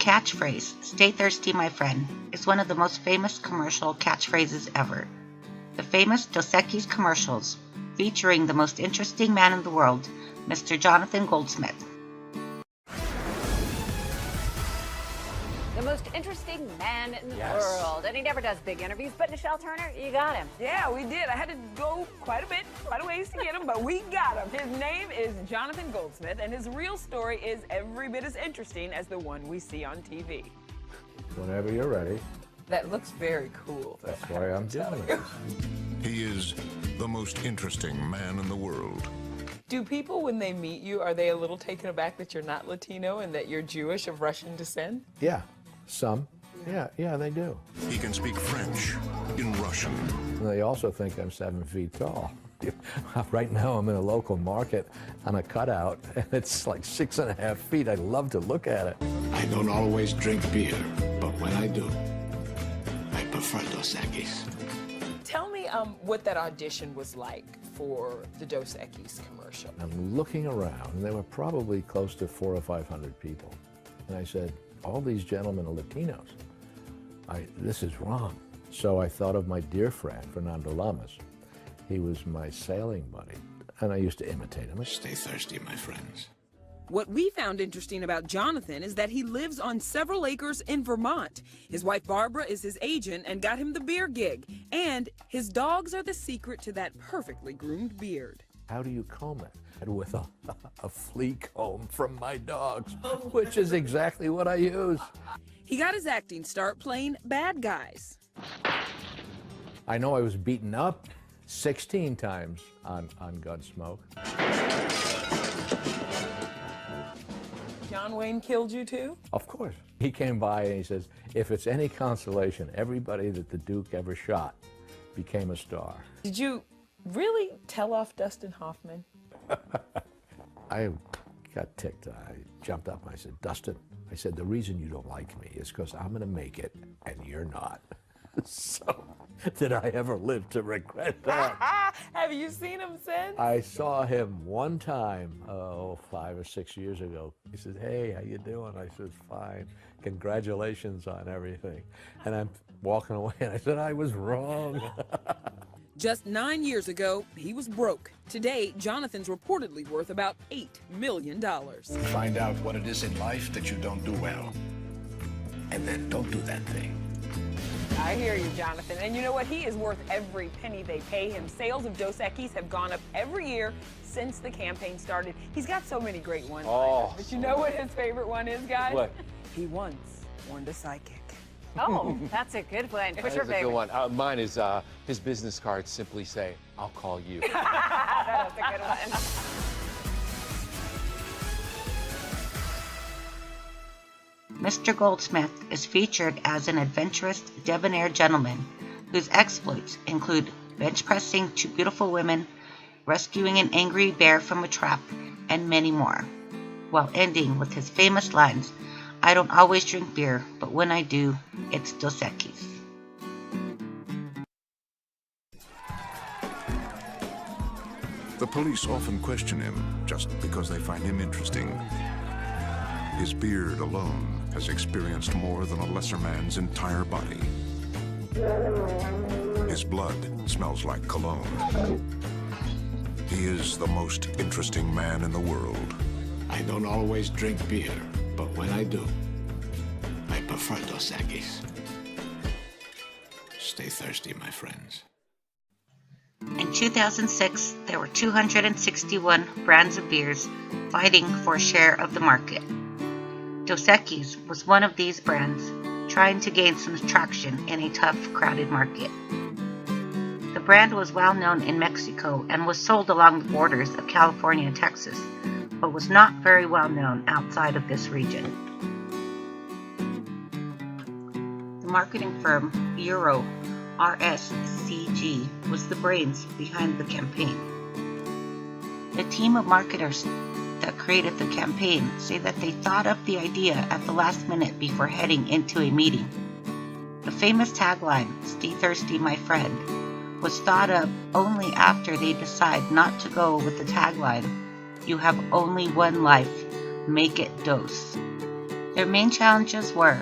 catchphrase, "Stay thirsty, my friend," is one of the most famous commercial catchphrases ever. The famous Dos Equis commercials, featuring the most interesting man in the world, Mr. Jonathan Goldsmith. The most interesting man in the world. And he never does big interviews, but Nichelle Turner, you got him. Yeah, we did. I had to go quite a ways to get him, but we got him. His name is Jonathan Goldsmith, and his real story is every bit as interesting as the one we see on TV. Whenever you're ready. That looks very cool. That's why I'm doing it. He is the most interesting man in the world. Do people, when they meet you, are they a little taken aback that you're not Latino and that you're Jewish of Russian descent? Yeah, some. Yeah, they do. He can speak French in Russian. And they also think I'm 7 feet tall. Right now I'm in a local market on a cutout, and it's like 6.5 feet. I love to look at it. I don't always drink beer, but when I do, I prefer Dos Equis. Tell me what that audition was like for the Dos Equis commercial. I'm looking around, and there were probably close to 400 or 500 people. And I said, all these gentlemen are Latinos. This is wrong. So I thought of my dear friend, Fernando Lamas. He was my sailing buddy, and I used to imitate him. Stay thirsty, my friends. What we found interesting about Jonathan is that he lives on several acres in Vermont. His wife Barbara is his agent and got him the beer gig. And his dogs are the secret to that perfectly groomed beard. How do you comb it? With a flea comb from my dogs, which is exactly what I use. He got his acting start playing bad guys. I know I was beaten up 16 times on Gunsmoke. John Wayne killed you too? Of course. He came by and he says, if it's any consolation, everybody that the Duke ever shot became a star. Did you really tell off Dustin Hoffman? I got ticked. I jumped up and I said, Dustin, I said, the reason you don't like me is because I'm going to make it and you're not. So, did I ever live to regret that? Have you seen him since? I saw him one time, 5 or 6 years ago. He said, hey, how you doing? I said, fine. Congratulations on everything. And I'm walking away and I said, I was wrong. Just 9 years ago, he was broke. Today, Jonathan's reportedly worth about $8 million. Find out what it is in life that you don't do well, and then don't do that thing. I hear you, Jonathan. And you know what? He is worth every penny they pay him. Sales of Dos Equis have gone up every year since the campaign started. He's got so many great ones. But you know what his favorite one is, guys? What? He once warned a psychic. Oh, that's a good one. What's your That's a good favorite? one. Mine is his business cards simply say, I'll call you. That's a good one. Mr. Goldsmith is featured as an adventurous, debonair gentleman whose exploits include bench pressing 2 beautiful women, rescuing an angry bear from a trap, and many more, while ending with his famous lines, "I don't always drink beer, but when I do, it's Dos Equis." The police often question him just because they find him interesting. His beard alone has experienced more than a lesser man's entire body. His blood smells like cologne. He is the most interesting man in the world. I don't always drink beer, but when I do, I prefer Dos Equis. Stay thirsty, my friends. In 2006, there were 261 brands of beers fighting for a share of the market. Dos Equis was one of these brands, trying to gain some traction in a tough, crowded market. The brand was well known in Mexico and was sold along the borders of California and Texas, but was not very well known outside of this region. The marketing firm Euro RSCG was the brains behind the campaign. The team of marketers that created the campaign say that they thought up the idea at the last minute before heading into a meeting. The famous tagline, "Stay thirsty, my friend," was thought up only after they decide not to go with the tagline, "You have only one life, make it dos." Their main challenges were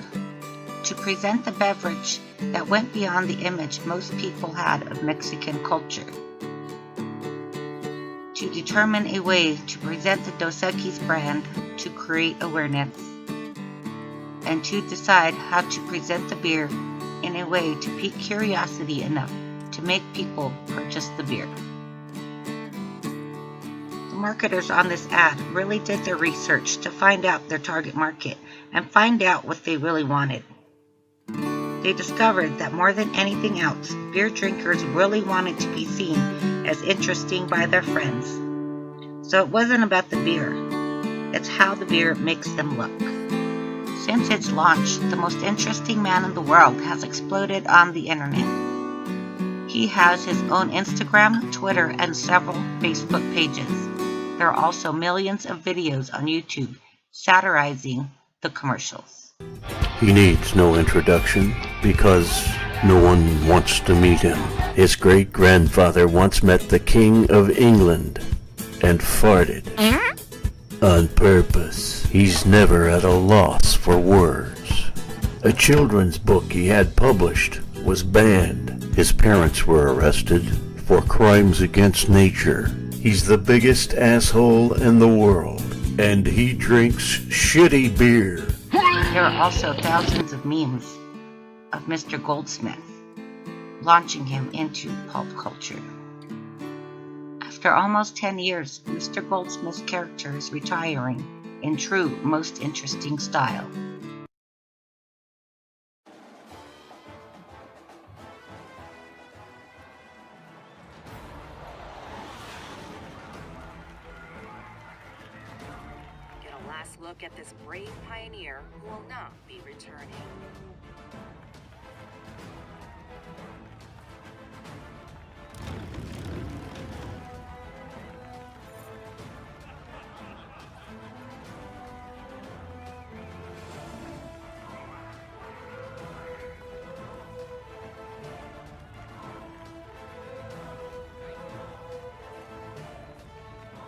to present the beverage that went beyond the image most people had of Mexican culture, to determine a way to present the Dos Equis brand to create awareness, and to decide how to present the beer in a way to pique curiosity enough to make people purchase the beer. The marketers on this ad really did their research to find out their target market and find out what they really wanted. They discovered that more than anything else, beer drinkers really wanted to be seen as interesting by their friends. So it wasn't about the beer, it's how the beer makes them look. Since its launch, the most interesting man in the world has exploded on the internet. He has his own Instagram, Twitter, and several Facebook pages. There are also millions of videos on YouTube satirizing the commercials. He needs no introduction because no one wants to meet him. His great-grandfather once met the King of England and farted on purpose. He's never at a loss for words. A children's book he had published was banned. His parents were arrested for crimes against nature. He's the biggest asshole in the world, and he drinks shitty beer. There are also thousands of memes of Mr. Goldsmith, launching him into pulp culture. After almost 10 years, Mr. Goldsmith's character is retiring in true most interesting style. Get a last look at this brave pioneer who will not be returning.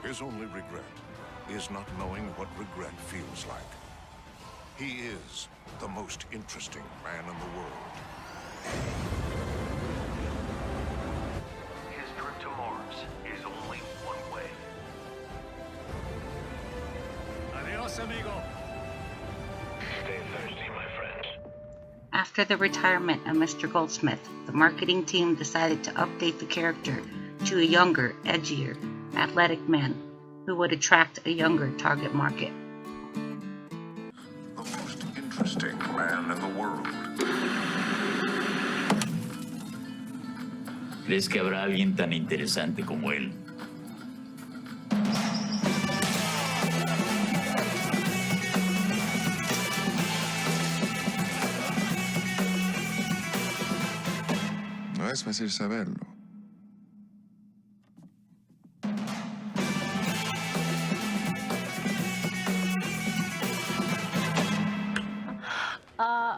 His only regret is not knowing what regret feels like. He is the most interesting man in the world. His trip to Mars is only one way. Adios, amigo. Stay thirsty, my friend. After the retirement of Mr. Goldsmith, the marketing team decided to update the character to a younger, edgier, athletic man who would attract a younger target market. The most interesting man in the world. ¿Crees que habrá alguien tan interesante como él? No es fácil saberlo.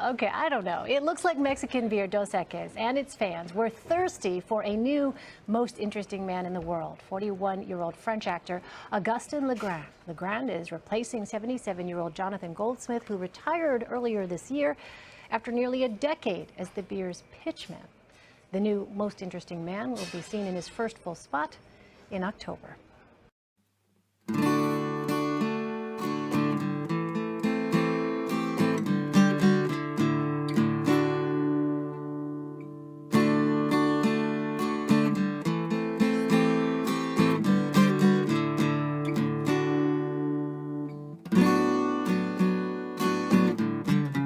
Okay, I don't know. It looks like Mexican beer Dos Equis and its fans were thirsty for a new most interesting man in the world, 41-year-old French actor Augustin Legrand. Legrand is replacing 77-year-old Jonathan Goldsmith, who retired earlier this year after nearly a decade as the beer's pitchman. The new most interesting man will be seen in his first full spot in October.